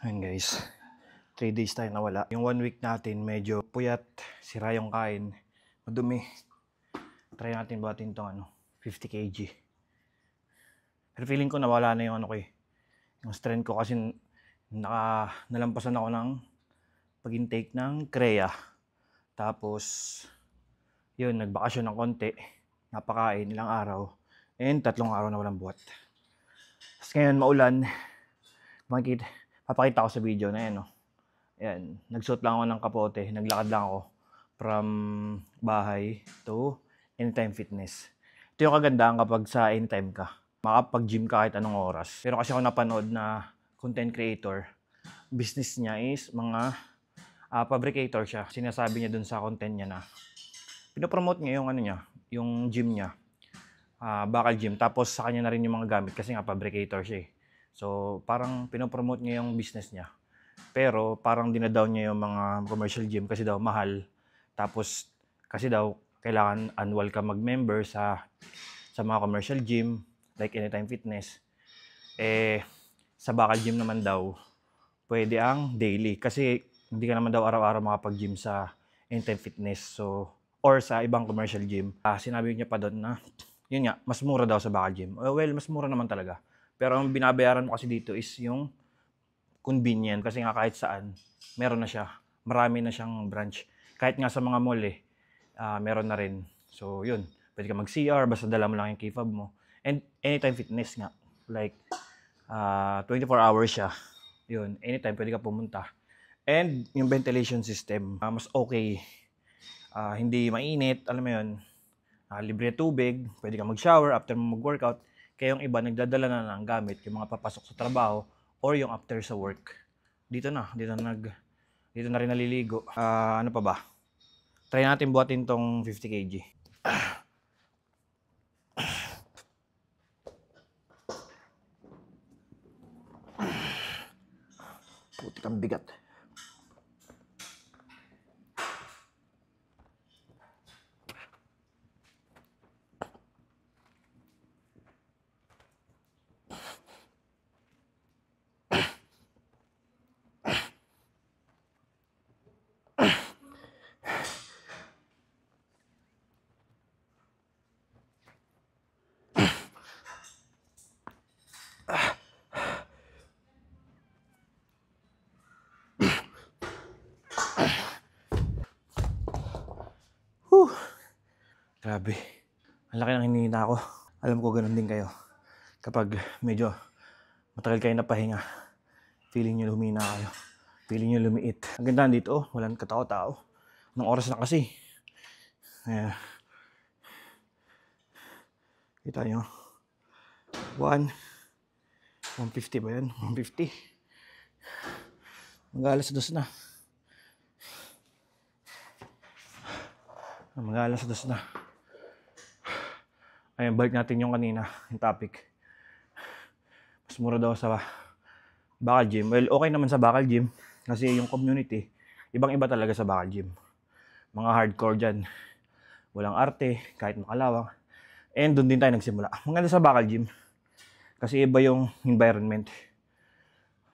Ayun guys, 3 days tayo nawala. Yung 1 week natin medyo puyat, sira yung kain, madumi. Try natin buhatin tong 50 kg. Pero feeling ko nawala na yung yung strength ko kasi nalampasan ako ng pag-intake ng Crea. Tapos, yun, nagbakasyon ng konti, napakain ilang araw, and 3 araw na walang buhat. Tapos ngayon maulan, papakita ko sa video na yan, Ayan, nagsuot lang ako ng kapote, naglakad lang ako from bahay to Anytime Fitness. Ito yung kagandahan kapag sa Anytime ka. Makapag-gym ka kahit anong oras. Pero kasi ako napanood na content creator, business niya is mga fabricator siya. Sinasabi niya dun sa content niya na pinopromote niya yung yung gym niya. Bakal gym. Tapos sa kanya na rin yung mga gamit kasi nga fabricator siya. So, parang pinopromote niya yung business niya. Pero parang dinadown niya yung mga commercial gym kasi daw mahal. Tapos kasi daw kailangan annual ka mag-member sa mga commercial gym like Anytime Fitness. Sa bakal gym naman daw pwede ang daily kasi hindi ka naman daw araw-araw makapag-gym sa Anytime Fitness. So, or sa ibang commercial gym. Sinabi niya pa doon na yun nga, mas mura daw sa bakal gym. Well, mas mura naman talaga. Pero ang binabayaran mo kasi dito is yung convenient kasi nga kahit saan meron na siya. Marami na siyang branch. Kahit nga sa mga mall meron na rin. So yun, pwede ka mag-CR basta dala mo lang yung key fob mo. And Anytime Fitness nga. Like 24 hours siya. Yun, anytime pwede ka pumunta. And yung ventilation system, mas okay. Hindi mainit, alam mo yun. Libre tubig, pwede ka mag-shower after mo mag-workout. Kaya yung iba nagdadala na ng gamit, yung mga papasok sa trabaho or yung after sa work. Dito na rin naliligo. Ano pa ba? Try natin buhatin tong 50 kg. Putik ang bigat. Grabe. Ang laki ng hinihina ko. Alam ko ganun din kayo. Kapag medyo matagal kayo napahinga, feeling nyo humina kayo. Feeling nyo lumiit. Ang ganda dito, walang katao-tao. Anong oras na kasi? Kita nyo? 150 ba yan? 150. Mag-alas 2 na. Mag-alas 2 na. Ayun, balik natin yung kanina, yung topic. Mas mura daw sa bakal gym. Well, okay naman sa bakal gym. Kasi yung community, ibang-iba talaga sa bakal gym. Mga hardcore dyan. Walang arte, kahit makalawang. And doon din tayo nagsimula. Maganda sa bakal gym. Kasi iba yung environment.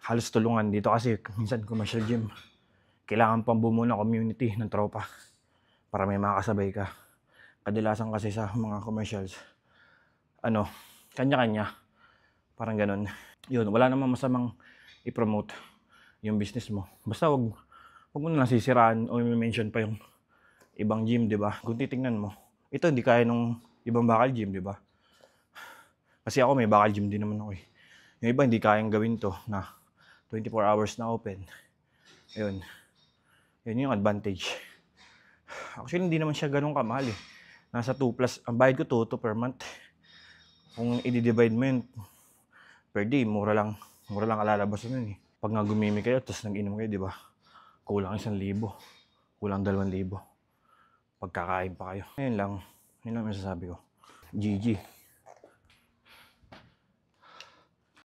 Halos tulungan dito kasi minsan commercial gym. Kailangan pang bumuo ng community ng tropa. Para may makakasabay ka. Kadalasan kasi sa mga commercials, kanya-kanya. Parang ganun. Yun, wala namang masamang i-promote yung business mo. Basta wag mo na lang sisiraan o i-mention pa yung ibang gym, di ba? Kung titingnan mo, ito hindi kaya nung ibang bakal gym, di ba? Kasi ako may bakal gym din naman ako . Yung iba hindi kayang gawin to na 24 hours na open. Yun yung advantage. Actually, hindi naman siya ganun kamahal . Nasa 2 plus, ang bayad ko 2 per month. Kung i-divide mo yun, per day, mura lang kalalabas nun . Pag nga gumimi kayo, tapos nag-inom kayo, di ba? Kulang 1,000, kulang 2,000. Pagkakain pa kayo. Yun lang masasabi ko. GG.